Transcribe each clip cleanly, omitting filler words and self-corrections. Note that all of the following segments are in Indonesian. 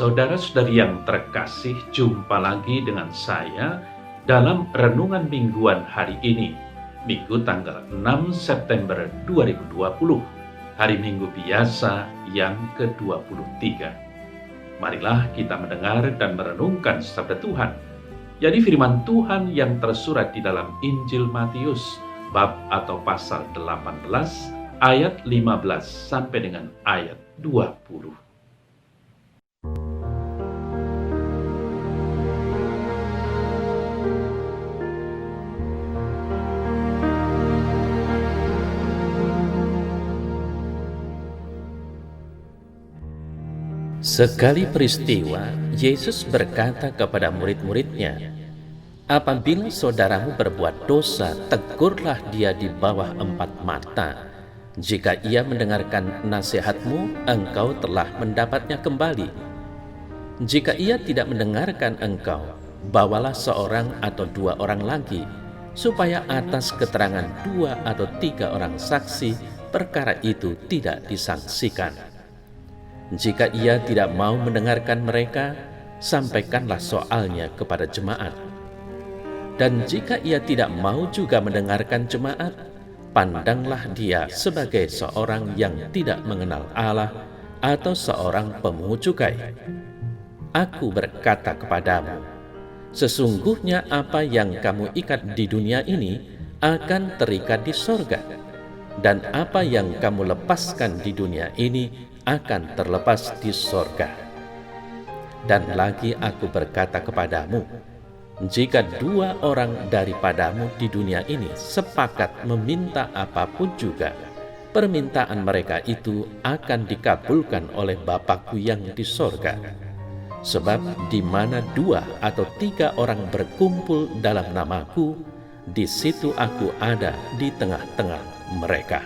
Saudara-saudari yang terkasih, jumpa lagi dengan saya dalam renungan mingguan hari ini, Minggu tanggal 6 September 2020, hari Minggu biasa yang ke-23. Marilah kita mendengar dan merenungkan sabda Tuhan, yakni firman Tuhan yang tersurat di dalam Injil Matius, bab atau pasal 18, ayat 15 sampai dengan ayat 20. Sekali peristiwa, Yesus berkata kepada murid-muridnya, "Apabila saudaramu berbuat dosa, tegurlah dia di bawah 4 mata. Jika ia mendengarkan nasihatmu, engkau telah mendapatnya kembali. Jika ia tidak mendengarkan engkau, bawalah seorang atau 2 orang lagi, supaya atas keterangan 2 atau 3 orang saksi, perkara itu tidak disangsikan. Jika ia tidak mau mendengarkan mereka, sampaikanlah soalnya kepada jemaat. Dan jika ia tidak mau juga mendengarkan jemaat, pandanglah dia sebagai seorang yang tidak mengenal Allah atau seorang pemungut cukai. Aku berkata kepadamu, sesungguhnya apa yang kamu ikat di dunia ini akan terikat di sorga, dan apa yang kamu lepaskan di dunia ini akan terlepas di sorga. Dan lagi aku berkata kepadamu, jika 2 orang daripadamu di dunia ini sepakat meminta apapun juga, permintaan mereka itu akan dikabulkan oleh Bapa-Ku yang di sorga. Sebab di mana 2 atau 3 orang berkumpul dalam nama-Ku, di situ Aku ada di tengah-tengah mereka."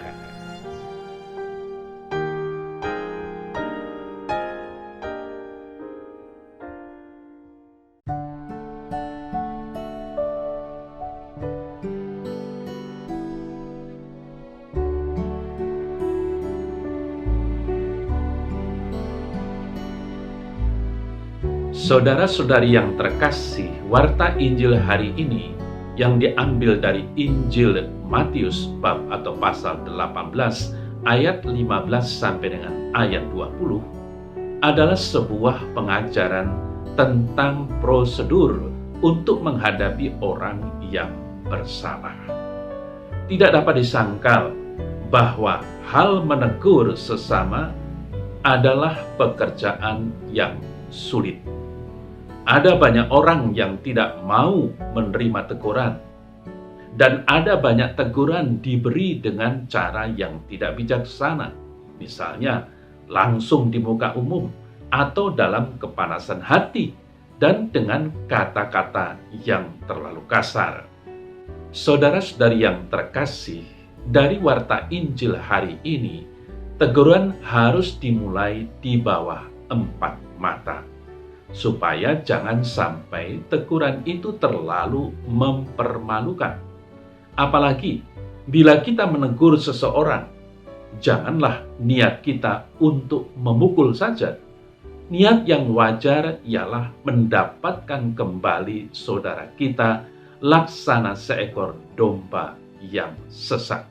Saudara-saudari yang terkasih, warta Injil hari ini yang diambil dari Injil Matius bab atau pasal 18 ayat 15 sampai dengan ayat 20 adalah sebuah pengajaran tentang prosedur untuk menghadapi orang yang bersalah. Tidak dapat disangkal bahwa hal menegur sesama adalah pekerjaan yang sulit. Ada banyak orang yang tidak mau menerima teguran, dan ada banyak teguran diberi dengan cara yang tidak bijaksana, misalnya langsung di muka umum atau dalam kepanasan hati dan dengan kata-kata yang terlalu kasar. Saudara-saudari yang terkasih, dari warta Injil hari ini, teguran harus dimulai di bawah 4 mata. Supaya jangan sampai teguran itu terlalu mempermalukan. Apalagi bila kita menegur seseorang, janganlah niat kita untuk memukul saja. Niat yang wajar ialah mendapatkan kembali saudara kita laksana seekor domba yang sesat.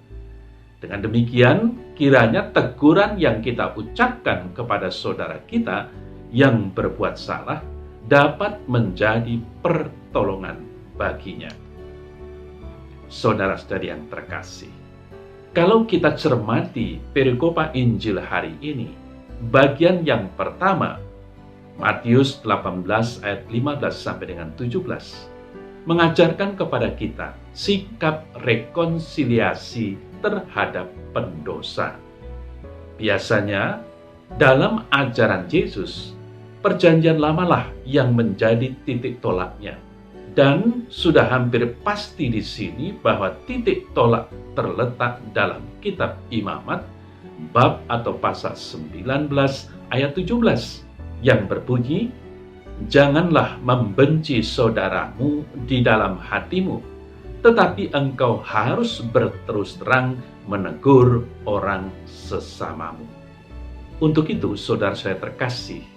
Dengan demikian, kiranya teguran yang kita ucapkan kepada saudara kita yang berbuat salah dapat menjadi pertolongan baginya. Saudara-saudari yang terkasih, kalau kita cermati perikopa Injil hari ini, bagian yang pertama, Matius 18 ayat 15 sampai dengan 17, mengajarkan kepada kita sikap rekonsiliasi terhadap pendosa. Biasanya dalam ajaran Yesus, Perjanjian Lamalah yang menjadi titik tolaknya. Dan sudah hampir pasti di sini bahwa titik tolak terletak dalam kitab Imamat, bab atau pasal 19 ayat 17, yang berbunyi, "Janganlah membenci saudaramu di dalam hatimu, tetapi engkau harus berterus terang menegur orang sesamamu." Untuk itu, saudara saya terkasih,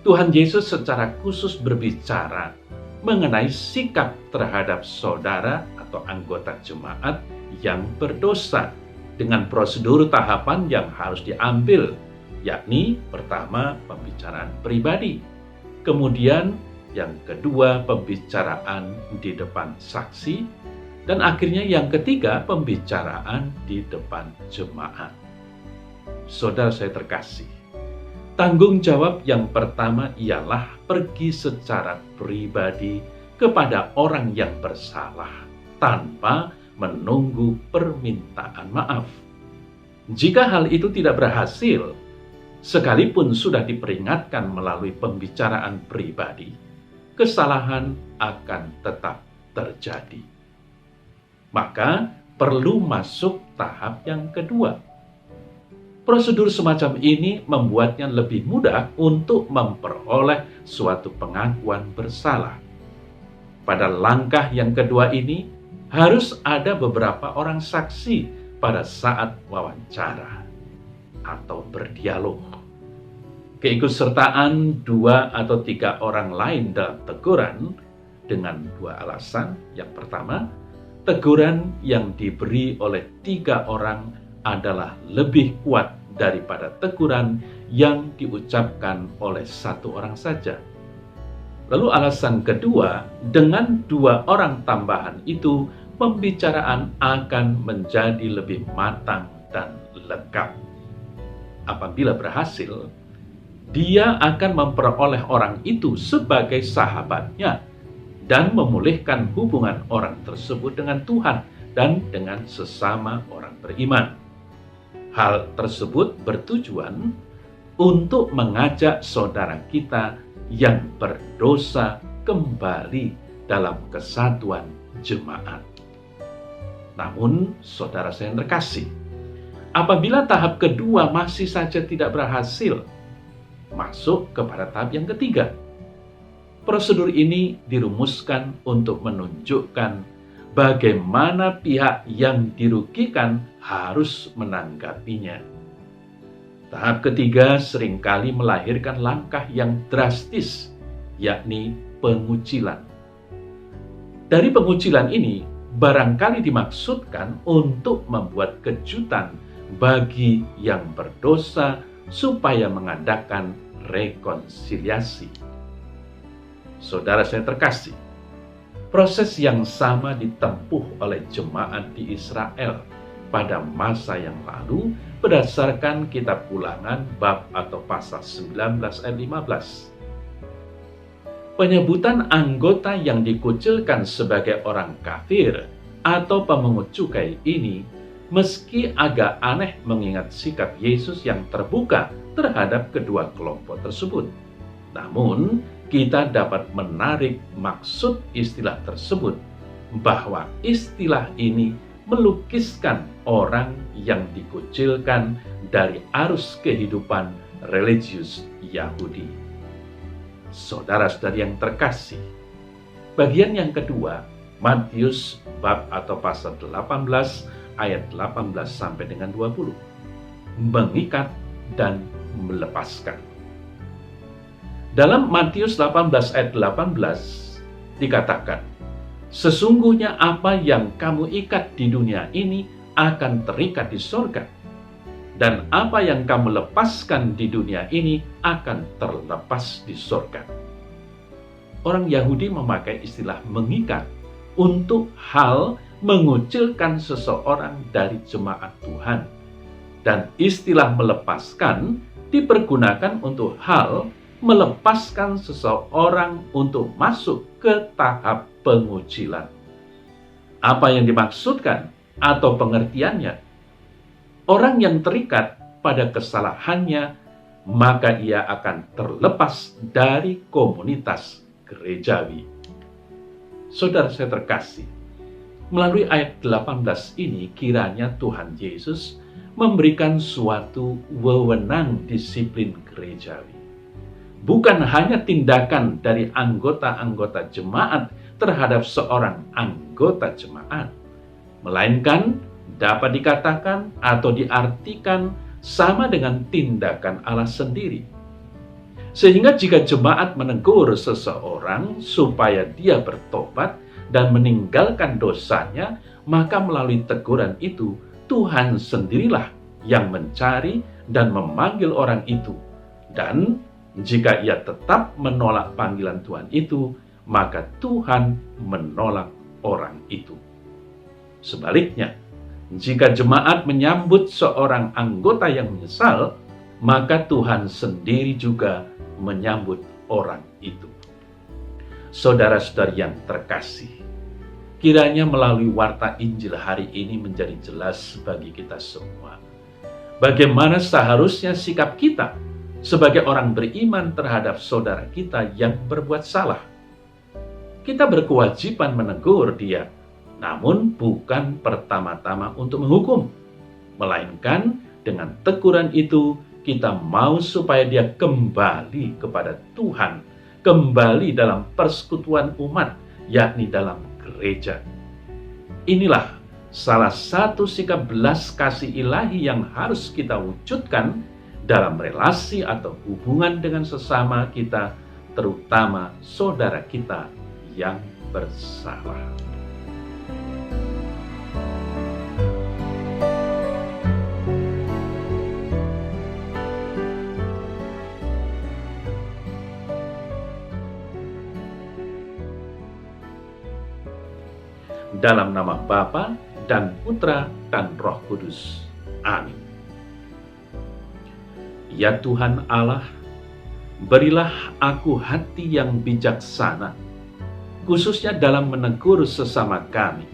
Tuhan Yesus secara khusus berbicara mengenai sikap terhadap saudara atau anggota jemaat yang berdosa dengan prosedur tahapan yang harus diambil, yakni pertama pembicaraan pribadi, kemudian yang kedua pembicaraan di depan saksi, dan akhirnya yang ketiga pembicaraan di depan jemaat. Saudara saya terkasih, tanggung jawab yang pertama ialah pergi secara pribadi kepada orang yang bersalah tanpa menunggu permintaan maaf. Jika hal itu tidak berhasil, sekalipun sudah diperingatkan melalui pembicaraan pribadi, kesalahan akan tetap terjadi. Maka perlu masuk tahap yang kedua. Prosedur semacam ini membuatnya lebih mudah untuk memperoleh suatu pengakuan bersalah. Pada langkah yang kedua ini, harus ada beberapa orang saksi pada saat wawancara atau berdialog. Keikutsertaan 2 atau 3 orang lain dalam teguran dengan 2 alasan. Yang pertama, teguran yang diberi oleh 3 orang adalah lebih kuat daripada teguran yang diucapkan oleh 1 orang saja. Lalu alasan kedua, dengan 2 orang tambahan itu, pembicaraan akan menjadi lebih matang dan lengkap. Apabila berhasil, dia akan memperoleh orang itu sebagai sahabatnya dan memulihkan hubungan orang tersebut dengan Tuhan dan dengan sesama orang beriman. Hal tersebut bertujuan untuk mengajak saudara kita yang berdosa kembali dalam kesatuan jemaat. Namun, saudara saya yang terkasih, apabila tahap kedua masih saja tidak berhasil, masuk kepada tahap yang ketiga. Prosedur ini dirumuskan untuk menunjukkan bagaimana pihak yang dirugikan harus menanggapinya. Tahap ketiga seringkali melahirkan langkah yang drastis, yakni pengucilan. Dari pengucilan ini, barangkali dimaksudkan untuk membuat kejutan bagi yang berdosa supaya mengadakan rekonsiliasi. Saudara saya terkasih, proses yang sama ditempuh oleh jemaat di Israel pada masa yang lalu berdasarkan kitab Ulangan bab atau pasal 19 ayat 15. Penyebutan anggota yang dikucilkan sebagai orang kafir atau pemungut cukai ini meski agak aneh mengingat sikap Yesus yang terbuka terhadap kedua kelompok tersebut. Namun, kita dapat menarik maksud istilah tersebut bahwa istilah ini melukiskan orang yang dikucilkan dari arus kehidupan religius Yahudi. Saudara-saudari yang terkasih, bagian yang kedua, Matius bab atau pasal 18 ayat 18 sampai dengan 20, mengikat dan melepaskan. Dalam Matius 18 ayat 18 dikatakan, sesungguhnya apa yang kamu ikat di dunia ini akan terikat di sorga, dan apa yang kamu lepaskan di dunia ini akan terlepas di sorga. Orang Yahudi memakai istilah mengikat untuk hal mengucilkan seseorang dari jemaat Tuhan, dan istilah melepaskan dipergunakan untuk hal melepaskan seseorang untuk masuk ke tahap pengucilan. Apa yang dimaksudkan atau pengertiannya? Orang yang terikat pada kesalahannya, maka ia akan terlepas dari komunitas gerejawi. Saudara saya terkasih, melalui ayat 18 ini kiranya Tuhan Yesus memberikan suatu wewenang disiplin gerejawi. Bukan hanya tindakan dari anggota-anggota jemaat terhadap seorang anggota jemaat, melainkan dapat dikatakan atau diartikan sama dengan tindakan Allah sendiri. Sehingga jika jemaat menegur seseorang supaya dia bertobat dan meninggalkan dosanya, maka melalui teguran itu Tuhan sendirilah yang mencari dan memanggil orang itu. Dan jika ia tetap menolak panggilan Tuhan itu, maka Tuhan menolak orang itu. Sebaliknya, jika jemaat menyambut seorang anggota yang menyesal, maka Tuhan sendiri juga menyambut orang itu. Saudara-saudari yang terkasih, kiranya melalui warta Injil hari ini menjadi jelas bagi kita semua bagaimana seharusnya sikap kita sebagai orang beriman terhadap saudara kita yang berbuat salah. Kita berkewajiban menegur dia, namun bukan pertama-tama untuk menghukum, melainkan dengan teguran itu kita mau supaya dia kembali kepada Tuhan, kembali dalam persekutuan umat, yakni dalam gereja. Inilah salah satu sikap belas kasih ilahi yang harus kita wujudkan dalam relasi atau hubungan dengan sesama kita, terutama saudara kita yang bersalah. Dalam nama Bapa dan Putra dan Roh Kudus. Amin. Ya Tuhan Allah, berilah aku hati yang bijaksana, khususnya dalam menegur sesama kami,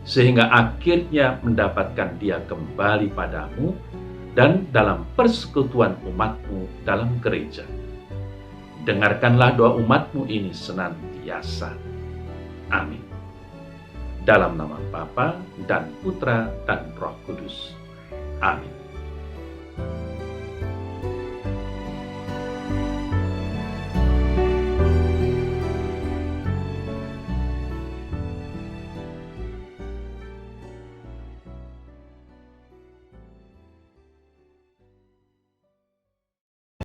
sehingga akhirnya mendapatkan dia kembali padamu dan dalam persekutuan umatmu dalam gereja. Dengarkanlah doa umatmu ini senantiasa. Amin. Dalam nama Bapa dan Putra dan Roh Kudus. Amin.